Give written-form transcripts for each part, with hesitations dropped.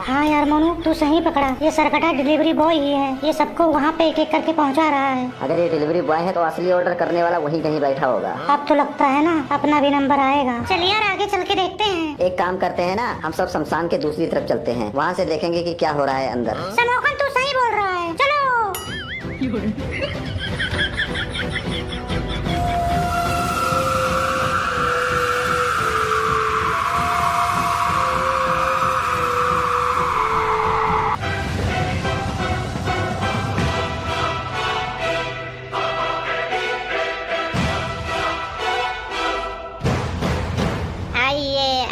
हाँ यार मोनू, तू सही पकड़ा, ये सरकटा डिलीवरी बॉय ही है। ये सबको वहाँ पे एक एक करके पहुँचा रहा है। अगर ये डिलीवरी बॉय है तो असली ऑर्डर करने वाला वहीं कहीं बैठा होगा। अब तो लगता है ना अपना भी नंबर आएगा। चलिए यार आगे चल के देखते हैं। एक काम करते हैं ना, हम सब शमशान के दूसरी तरफ चलते हैं, वहाँ से देखेंगे कि क्या हो रहा है अंदर। समोखन तू सही बोल रहा है, चलो।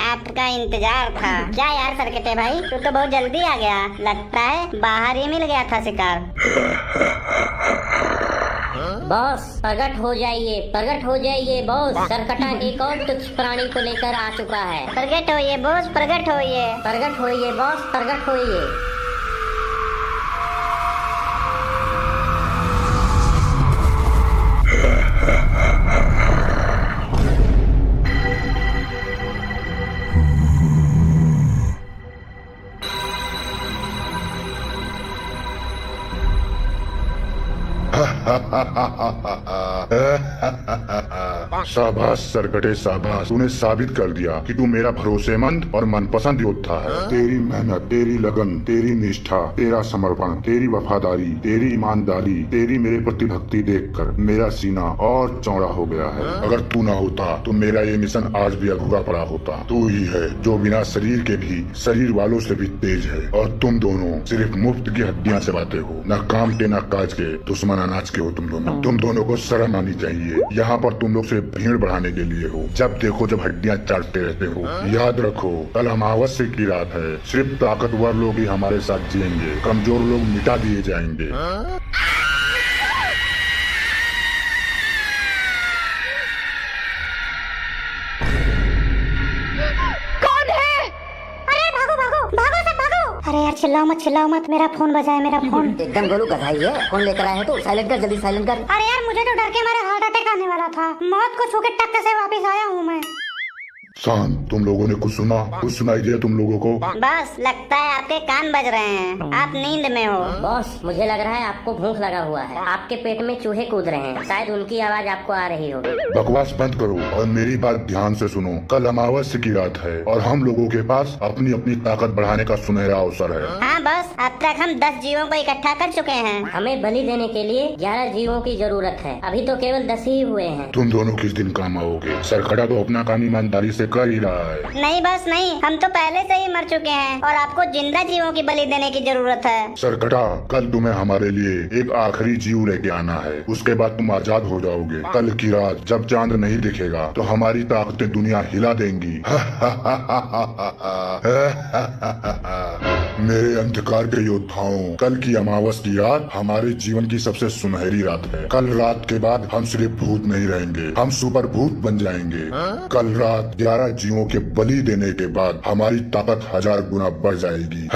आपका इंतजार था। क्या यार सरकटे भाई, तू तो बहुत जल्दी आ गया। लगता है बाहर ही मिल गया था शिकार। बॉस प्रकट हो जाइए बॉस। सरकटा एक और तुच्छ प्राणी को लेकर आ चुका है। प्रकट होइए बॉस, प्रकट होइए। प्रकट होइए बॉस, प्रकट होइए। शाबाश सरकटे शाबाश, तूने साबित कर दिया कि तू मेरा भरोसेमंद और मनपसंद योद्धा है। तेरी मेहनत, तेरी लगन, तेरी निष्ठा, तेरा समर्पण, तेरी वफादारी, तेरी ईमानदारी, तेरी मेरे प्रति भक्ति देखकर मेरा सीना और चौड़ा हो गया है। अगर तू ना होता तो मेरा ये मिशन आज भी अधूरा पड़ा होता। तू ही है जो बिना शरीर के भी शरीर वालों से भी तेज है, और तुम दोनों सिर्फ मुफ्त की हड्डियां से बातें हो, न काम के न काज के, दुश्मन अनाज के हो तुम दोनों को शर्म आनी चाहिए। यहाँ पर तुम लोग सिर्फ भीड़ बढ़ाने के लिए हो। जब देखो जब हड्डियां चाटते रहते हो। याद रखो कल अमावस्या की रात है। सिर्फ ताकतवर लोग ही हमारे साथ जिएंगे, कमजोर लोग मिटा दिए जाएंगे। कौन है? अरे भागो भागो भागो सब भागो। अरे यार चिल्लाओ मत, मेरा फोन बजा है, मेरा फोन। एकदम गोलू गधाई है, फोन लेकर आया है तो साइलेंट कर, जल्दी साइलेंट कर। अरे यार मुझे तो डर के मारे हार्ट अटैक आने वाला था। मौत को छू के टक्कर से वापस आया हूँ मैं। शांत, तुम लोगों ने कुछ सुनाई दिया तुम लोगों को? बस लगता है आपके कान बज रहे हैं, आप नींद में हो। बॉस मुझे लग रहा है आपको भूख लगा हुआ है। आपके पेट में चूहे कूद रहे हैं, शायद उनकी आवाज आपको आ रही होगी। बकवास बंद करो और मेरी बात ध्यान से सुनो। कल अमावस्या की रात है और हम लोगों के पास अपनी अपनी ताकत बढ़ाने का सुनहरा अवसर है। हाँ बस अब तक हम 10 जीवों को इकट्ठा कर चुके हैं। हमें बलि देने के लिए 11 जीवों की जरूरत है। अभी तो केवल 10 ही हुए हैं। तुम दोनों किस दिन काम आओगे? सरकटा तो अपना काम ईमानदारी से कर ही रहा है। नहीं बस नहीं, हम तो पहले से ही मर चुके हैं और आपको जिंदा जीवों की बलि देने की जरूरत है। सरकटा कल तुम्हें हमारे लिए एक आखिरी जीव लेके आना है, उसके बाद तुम आजाद हो जाओगे। कल की रात जब चांद नहीं दिखेगा तो हमारी ताकतें दुनिया हिला देंगी। मेरे अंधकार के योद्धाओं, कल की अमावस्या की रात हमारे जीवन की सबसे सुनहरी रात है। कल रात के बाद हम सिर्फ भूत नहीं रहेंगे, हम सुपर भूत बन जाएंगे। कल रात 11 जीवों के बलि देने के बाद हमारी ताकत 1000 गुना बढ़ जाएगी।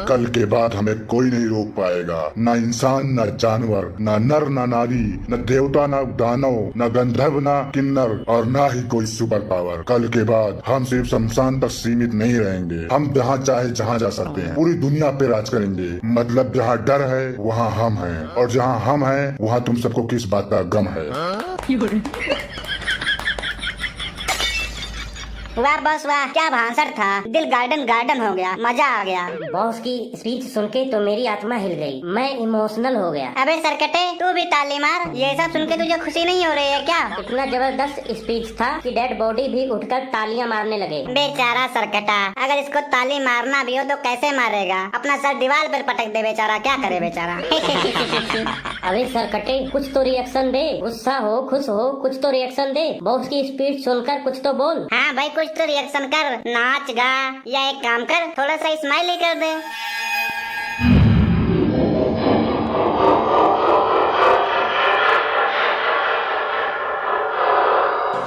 कल के बाद हमें कोई नहीं रोक पाएगा, न इंसान, न जानवर, न नर, न नारी, न देवता, न दानव, न गंधर्व, न किन्नर, और न ही कोई सुपर पावर। कल के बाद हम सिर्फ शमशान तक सीमित नहीं रहेंगे, हम जहाँ चाहे जहाँ जा सकते हैं, पूरी दुनिया पे राज करेंगे। मतलब जहाँ डर है वहाँ हम हैं, और जहाँ हम हैं वहाँ तुम सबको किस बात का गम है? वाह बस वाह, क्या भाषण था। दिल गार्डन हो गया, मजा आ गया। बॉस की स्पीच सुन के तो मेरी आत्मा हिल गई, मैं इमोशनल हो गया। अबे सरकटे तू भी ताली मार। ये सब सुन के तुझे खुशी नहीं हो रही है क्या? इतना जबरदस्त स्पीच था कि डेड बॉडी भी उठकर तालियां मारने लगे। बेचारा सरकटा, अगर इसको ताली मारना भी हो तो कैसे मारेगा? अपना सर दीवार पर पटक दे बेचारा, क्या करे बेचारा। अबे सरकटे कुछ तो रिएक्शन दे, गुस्सा हो, खुश हो, कुछ तो रिएक्शन दे। बॉस की स्पीच सुनकर कुछ तो बोल। हाँ भाई कुछ तो रिएक्शन कर, नाच गा, या एक काम कर थोड़ा सा स्माइल ही कर दे।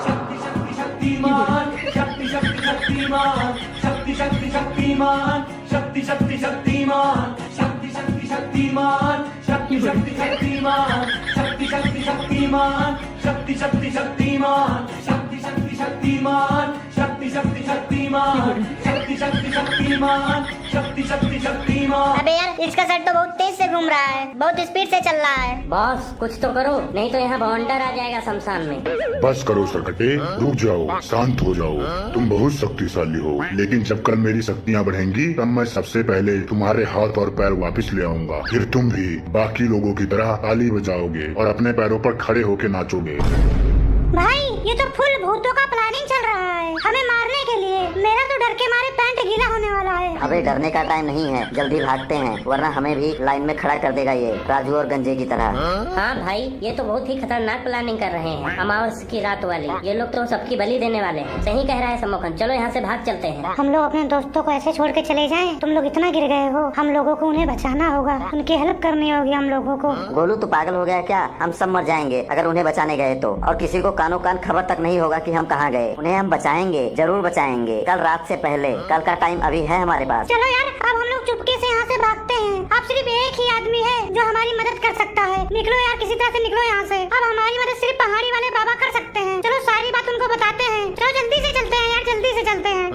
शक्ति शक्ति शक्तिमान, शक्ति शक्ति शक्तिमान, शक्ति शक्ति शक्तिमान, शक्ति शक्ति शक्तिमान, शक्ति शक्ति शक्तिमान, शक्ति शक्ति शक्तिमान, शक्ति शक्ति शक्तिमान, शक्ति शक्ति शक्तिमान, शक्ति शक्ति शक्तिमान शक्ति शक्ति शक्तिमान शक्ति शक्ति शक्तिमान शक्ति शक्ति शक्तिमान। अबे यार इसका सर तो बहुत तेज से घूम रहा है, बहुत स्पीड से चल रहा है। बॉस कुछ तो करो, नहीं तो यहाँ बवंडर आ जाएगा शमशान में। बस करो सरकटे, रुक जाओ, शांत हो जाओ। तुम बहुत शक्तिशाली हो, लेकिन जब कल मेरी शक्तियाँ बढ़ेंगी तब मैं सबसे पहले तुम्हारे हाथ और पैर वापस ले आऊंगा। फिर तुम भी बाकी लोगों की तरह ताली बजाओगे और अपने पैरों पर खड़े होकर नाचोगे। भाई ये तो फुल भूतों का प्लानिंग चल रहा है हमें मारने के लिए। मेरा तो डर के मारे पैंट गीला होने वाला है। अबे डरने का टाइम नहीं है, जल्दी भागते हैं वरना हमें भी लाइन में खड़ा कर देगा ये राजू और गंजे की तरह। हाँ भाई ये तो बहुत ही खतरनाक प्लानिंग कर रहे हैं, अमावस की रात वाली। ये लोग तो सबकी बलि देने वाले हैं। सही कह रहा है सम्मोहन, चलो यहाँ से भाग चलते हैं। हम लोग अपने दोस्तों को ऐसे छोड़ के चले जाएं? तुम लोग इतना गिर गए हो, हम लोगों को उन्हें बचाना होगा, उनकी हेल्प करनी होगी हम लोगों को। गोलू तू पागल हो गया क्या? हम सब मर जाएंगे अगर उन्हें बचाने गए तो, और किसी को कानो कान खबर तक नहीं होगा कि हम कहाँ गए। उन्हें हम बचाएंगे, जरूर बचाएंगे, कल रात से पहले। कल का टाइम अभी है हमारे पास। चलो यार अब हम लोग चुपके से यहाँ से भागते हैं। अब सिर्फ एक ही आदमी है जो हमारी मदद कर सकता है। निकलो यार, किसी तरह से निकलो यहाँ से। अब हमारी मदद सिर्फ पहाड़ी वाले बाबा कर सकते हैं। चलो सारी बात उनको बताते हैं। चलो जल्दी से चलते हैं यार, जल्दी से चलते हैं।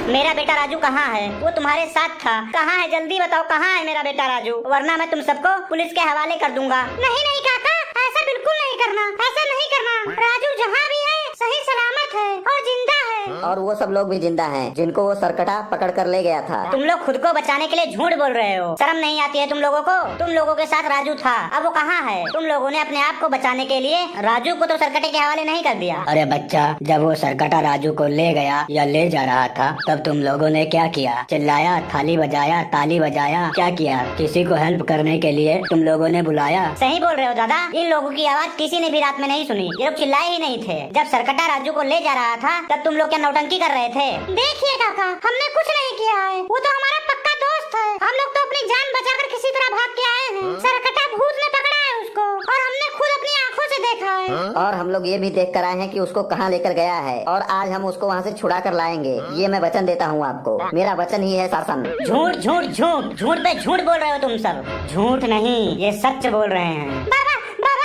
मेरा बेटा राजू कहाँ है? वो तुम्हारे साथ था, कहाँ है? जल्दी बताओ कहाँ है मेरा बेटा राजू, वरना मैं तुम सबको पुलिस के हवाले कर दूंगा। नहीं नहीं काका, ऐसा बिल्कुल नहीं करना, ऐसा नहीं करना। राजू जहाँ भी है सही सलामत है और जिंदा है। और वो सब लोग भी जिंदा हैं जिनको वो सरकटा पकड़ कर ले गया था। तुम लोग खुद को बचाने के लिए झूठ बोल रहे हो। शर्म नहीं आती है तुम लोगों को? तुम लोगों के साथ राजू था, अब वो कहाँ है? तुम लोगों ने अपने आप को बचाने के लिए राजू को तो सरकटे के हवाले नहीं कर दिया। अरे बच्चा, जब वो सरकटा राजू को ले गया या ले जा रहा था तब तुम लोगों ने क्या किया? चिल्लाया, थाली बजाया, ताली बजाया, क्या किया? किसी को हेल्प करने के लिए तुम लोगों ने बुलाया? सही बोल रहे हो दादा, इन लोगों की आवाज किसी ने भी रात में नहीं सुनी। ये लोग चिल्लाए ही नहीं थे। जब सरकटा राजू को ले जा रहा था तब तुम लोग क्या नौटंकी कर रहे थे? देखिए काका, हमने कुछ नहीं किया है, वो तो हमारा पक्का दोस्त है। हम लोग तो अपनी जान बचाकर किसी तरह भाग के आए हैं। सरकटा भूत ने पकड़ा है उसको और हमने खुद अपनी आंखों से देखा है। और हम लोग ये भी देख कर आए हैं कि उसको कहाँ लेकर गया है, और आज हम उसको वहाँ से छुड़ा कर लाएंगे। ये मैं वचन देता हूँ आपको, मेरा वचन ही है शासन। झूठ झूठ झूठ झूठ पे झूठ बोल रहे हो तुम सब। झूठ नहीं, ये सच बोल रहे हैं। बाबा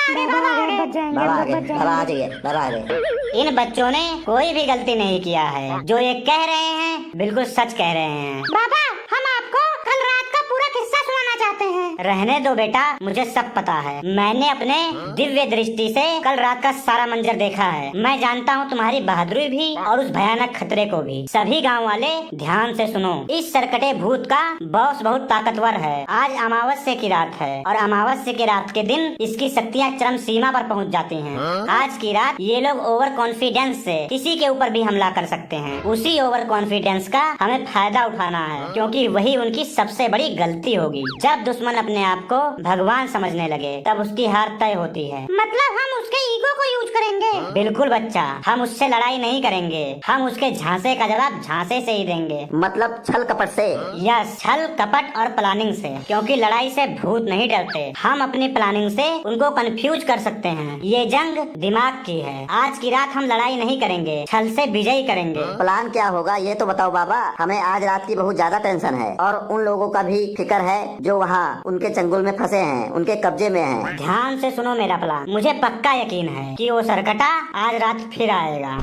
आगे, बाबा आगे, बाबा आ गए, बाबा आ जाइए, बाबा आ गए। इन बच्चों ने कोई भी गलती नहीं किया है। जो ये कह रहे हैं बिल्कुल सच कह रहे हैं। बाबा हम आपको कल रात का पूरा किस्सा सुनाना चाहते हैं। रहने दो बेटा, मुझे सब पता है। मैंने अपने दिव्य दृष्टि से कल रात का सारा मंजर देखा है। मैं जानता हूँ तुम्हारी बहादुरी भी और उस भयानक खतरे को भी। सभी गांव वाले ध्यान से सुनो, इस सरकटे भूत का बॉस बहुत ताकतवर है। आज अमावस्या की रात है और अमावस्या की रात के दिन इसकी शक्तियाँ चरम सीमा पर पहुँच जाती हैं। आज की रात ये लोग ओवर कॉन्फिडेंस से किसी के ऊपर भी हमला कर सकते हैं। उसी ओवर कॉन्फिडेंस का हमें फायदा उठाना है, क्योंकि वही उनकी सबसे बड़ी गलती होगी। जब दुश्मन अपने आप को भगवान समझने लगे तब उसकी हार तय होती है। मतलब हम उसके ईगो को यूज करेंगे? बिल्कुल बच्चा, हम उससे लड़ाई नहीं करेंगे, हम उसके झांसे का जवाब झांसे से ही देंगे। मतलब छल कपट से? यस, छल कपट और प्लानिंग से, क्योंकि लड़ाई से भूत नहीं डरते। हम अपनी प्लानिंग से उनको कंफ्यूज कर सकते हैं। ये जंग दिमाग की है। आज की रात हम लड़ाई नहीं करेंगे, छल से विजयी करेंगे। प्लान क्या होगा ये तो बताओ बाबा, हमें आज रात की बहुत ज्यादा टेंशन है और उन लोगों का भी फिक्र है जो वहाँ उनके चंगुल में फंसे हैं, उनके कब्जे में हैं। ध्यान से सुनो मेरा प्लान। मुझे पक्का यकीन है कि वो सरकटा आज रात फिर आएगा,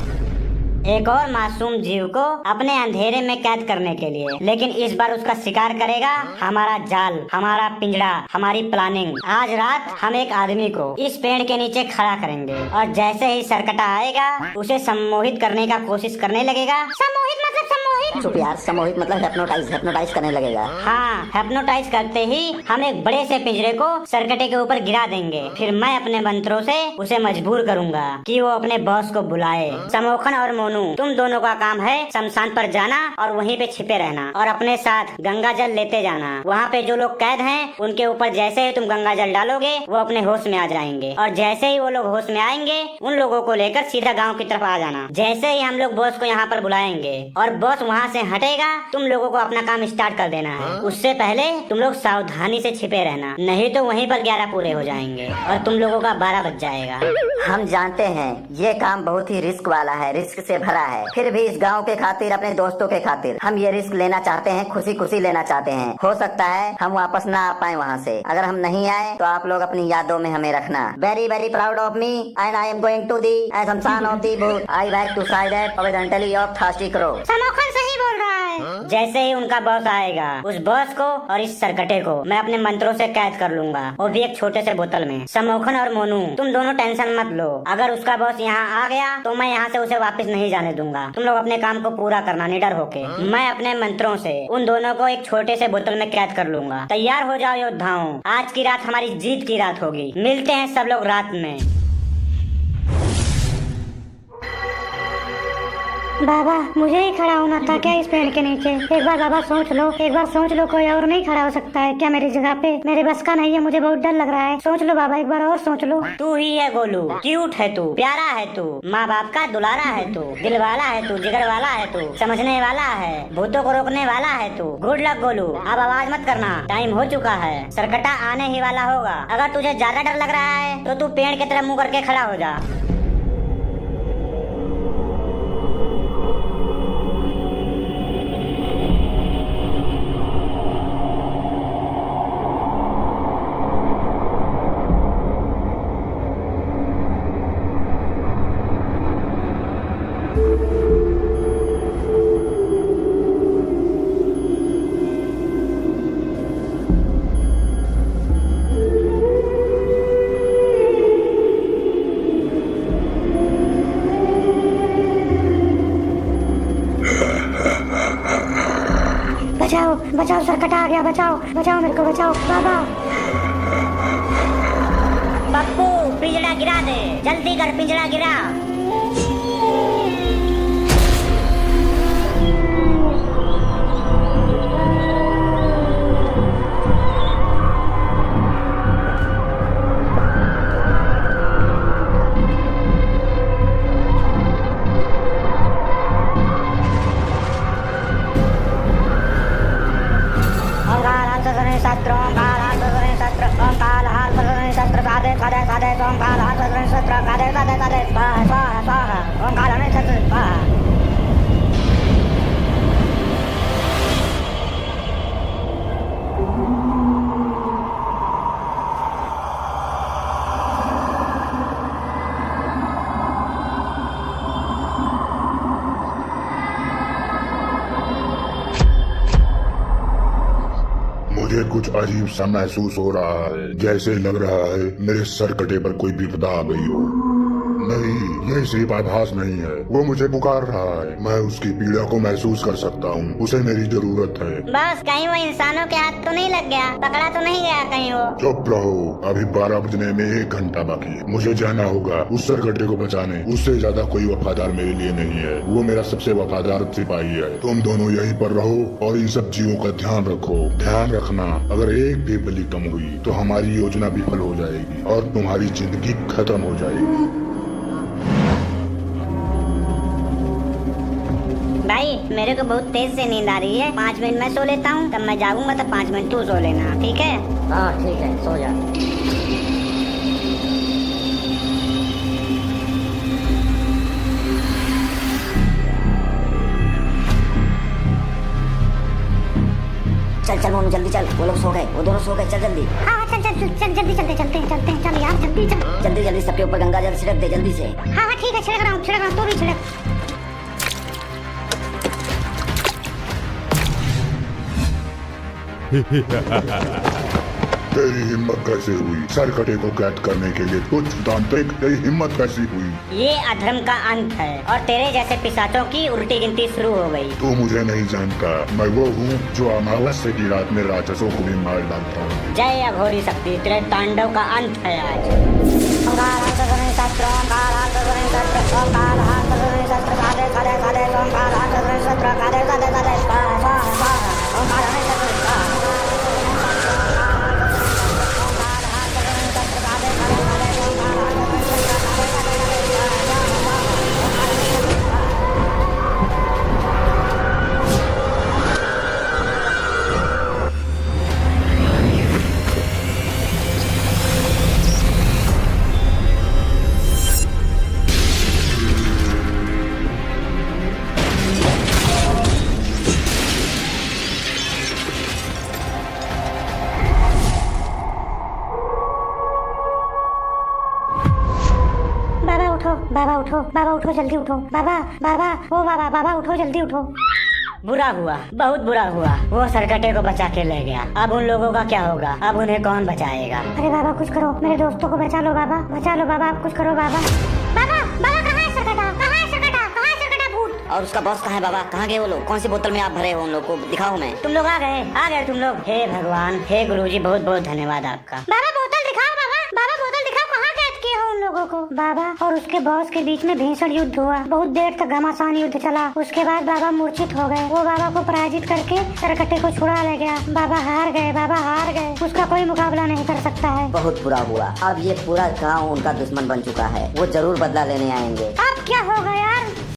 एक और मासूम जीव को अपने अंधेरे में कैद करने के लिए। लेकिन इस बार उसका शिकार करेगा हमारा जाल, हमारा पिंजड़ा, हमारी प्लानिंग। आज रात हम एक आदमी को इस पेड़ के नीचे खड़ा करेंगे और जैसे ही सरकटा आएगा उसे सम्मोहित करने का कोशिश करने लगेगा। सम्मोहित मतलब सम्मोहित? चुप यार, सम्मोहित मतलब हिप्नोटाइज करने लगेगा। हाँ, हिप्नोटाइज करते ही हम एक बड़े से पिंजरे को सरकटे के ऊपर गिरा देंगे। फिर मैं अपने मंत्रों से उसे मजबूर करूंगा कि वो अपने बॉस को बुलाए। समोखन और मोनू, तुम दोनों का काम है शमशान पर जाना और वहीं पे छिपे रहना और अपने साथ गंगा जल लेते जाना। वहाँ पे जो लोग कैद हैं उनके ऊपर जैसे ही तुम गंगा जल डालोगे वो अपने होश में आ जाएंगे, और जैसे ही वो लोग होश में आएंगे उन लोगों को लेकर सीधा गांव की तरफ आ जाना। जैसे ही हम लोग बॉस को यहाँ पर बुलाएंगे और बॉस वहाँ से हटेगा, तुम लोगों को अपना काम स्टार्ट कर देना है। उससे पहले तुम लोग सावधानी से छिपे रहना, नहीं तो वहीं पर 11 पूरे हो जाएंगे और तुम लोगों का 12 बज जाएगा। हम जानते हैं ये काम बहुत ही रिस्क वाला है, रिस्क से भरा है, फिर भी इस गांव के खातिर, अपने दोस्तों के खातिर हम ये रिस्क लेना चाहते हैं, खुशी खुशी लेना चाहते हैं। हो सकता है हम वापस ना आ पाए वहाँ से। अगर हम नहीं आए तो आप लोग अपनी यादों में हमें रखना। Very very proud of me and I am going to the shamshan of the bhoot. I back to side at horizontally of thirsty crow. समोखन सही बोल रहा है। जैसे ही उनका बॉस आएगा, उस बॉस को और इस सरकटे को मैं अपने मंत्रों से कैद कर लूंगा, वो भी एक छोटे से बोतल में। समोखन और मोनू, तुम दोनों टेंशन मत लो। अगर उसका बॉस यहाँ आ गया तो मैं यहाँ से उसे वापस नहीं जाने दूंगा। तुम लोग अपने काम को पूरा करना, निडर होके। मैं अपने मंत्रों से उन दोनों को एक छोटे से बोतल में कैद कर लूंगा। तैयार हो जाओ योद्धाओं, आज की रात हमारी जीत की रात होगी। मिलते हैं सब लोग रात में। बाबा, मुझे ही खड़ा होना था क्या इस पेड़ के नीचे? एक बार बाबा सोच लो, एक बार सोच लो, कोई और नहीं खड़ा हो सकता है क्या मेरी जगह पे? मेरे बस का नहीं है, मुझे बहुत डर लग रहा है। सोच लो बाबा, एक बार और सोच लो। तू ही है गोलू, क्यूट है तू, प्यारा है तू, माँ बाप का दुलारा है तू, दिल वाला है तू, जिगर वाला है तू, समझने वाला है, भूतों को रोकने वाला है तू। गुड लक गोलू, अब आवाज मत करना, टाइम हो चुका है। सरकटा आने ही वाला होगा। अगर तुझे ज्यादा डर लग रहा है तो तू पेड़ की तरह मुंह करके खड़ा हो जा। बचाओ बचाओ, सरकटा आ गया, बचाओ बचाओ, मेरे को बचाओ बाबा। पप्पू, पिंजरा गिरा दे, जल्दी कर, पिंजरा गिरा। मुझे कुछ अजीब सा महसूस हो रहा है, जैसे लग रहा है मेरे सरकटे पर कोई विपदा आ गई हो। नहीं, ये सिर्फ आभास नहीं है, वो मुझे पुकार रहा है। मैं उसकी पीड़ा को महसूस कर सकता हूँ, उसे मेरी जरूरत है। बस कहीं वो इंसानों के हाथ तो नहीं लग गया, पकड़ा तो नहीं गया कहीं वो? चुप रहो, अभी 12 बजने में 1 घंटा बाकी है। मुझे जाना होगा उस सरकटे को बचाने। उससे ज्यादा कोई वफादार मेरे लिए नहीं है, वो मेरा सबसे वफादार सिपाही है। तुम दोनों यहीं पर रहो और इन सब जीवों का ध्यान रखो। ध्यान रखना, अगर एक भी बलि कम हुई तो हमारी योजना विफल हो जाएगी और तुम्हारी जिंदगी खत्म हो जाएगी। भाई, मेरे को बहुत तेज से नींद आ रही है। 5 मिनट मैं सो लेता हूँ, तब मैं जागूंगा, तब 5 मिनट तू सो लेना, ठीक है? हाँ ठीक है, सो जा। चल चल मोनू, जल्दी चल, वो लोग सो गए, वो दोनों सो गए, चल जल्दी। हाँ चल चल चल चल, जल्दी चलते चल यार, जल्दी चल। जल्दी जल्दी सबके ऊपर गंगा जल छिड़क दे, जल्दी से। हाँ ठीक है, छिड़क रहा हूँ, तू भी छिड़क। तेरी हिम्मत कैसे हुई सरकटे को कैद करने के लिए? तुझ तांत्रिक, तेरी हिम्मत कैसी हुई? ये अधर्म का अंत है और तेरे जैसे पिशाचों की उल्टी गिनती शुरू हो गई। तू मुझे नहीं जानता, मैं वो हूँ जो अमावस्या की रात में राक्षसों को भी मार डालता हूँ। जय अघोरी शक्ति, तेरे तांडव का अंत है आज। उठो बाबा, उठो बाबा, उठो जल्दी उठो बाबा, बाबा ओ बाबा, बाबा उठो जल्दी उठो। बुरा हुआ, बहुत बुरा हुआ। वो सरकटे को बचा के ले गया। अब उन लोगों का क्या होगा? अब उन्हें कौन बचाएगा? अरे बाबा कुछ करो, मेरे दोस्तों को बचा लो बाबा, बचा लो बाबा, आप कुछ करो बाबा। बाबा बाबा कहाँ है सरकटा? कहाँ है सरकटा? कहाँ है सरकटा भूत? और उसका बॉस कहाँ है बाबा? कहाँ गए वो लोग? कौन सी बोतल में आप भरे हो? उन लोग को दिखाओ मैं। तुम लोग आ गए तुम लोग। हे भगवान, हे गुरुजी, बहुत बहुत धन्यवाद आपका। बाबा बोतल दिखाओ बाबा, बाबा बोतल दिखाओ, कहाँ कैद किए हो उन लोगों को? बाबा और उसके बॉस के बीच में भीषण युद्ध हुआ, बहुत देर तक घमासान युद्ध चला। उसके बाद बाबा मूर्छित हो गए। वो बाबा को पराजित करके सरकटे को छुड़ा ले गया। बाबा हार गए, बाबा हार गए। उसका कोई मुकाबला नहीं कर सकता है। बहुत बुरा हुआ। अब ये पूरा गांव उनका दुश्मन बन चुका है। वो जरूर बदला लेने आएंगे। अब क्या होगा यार?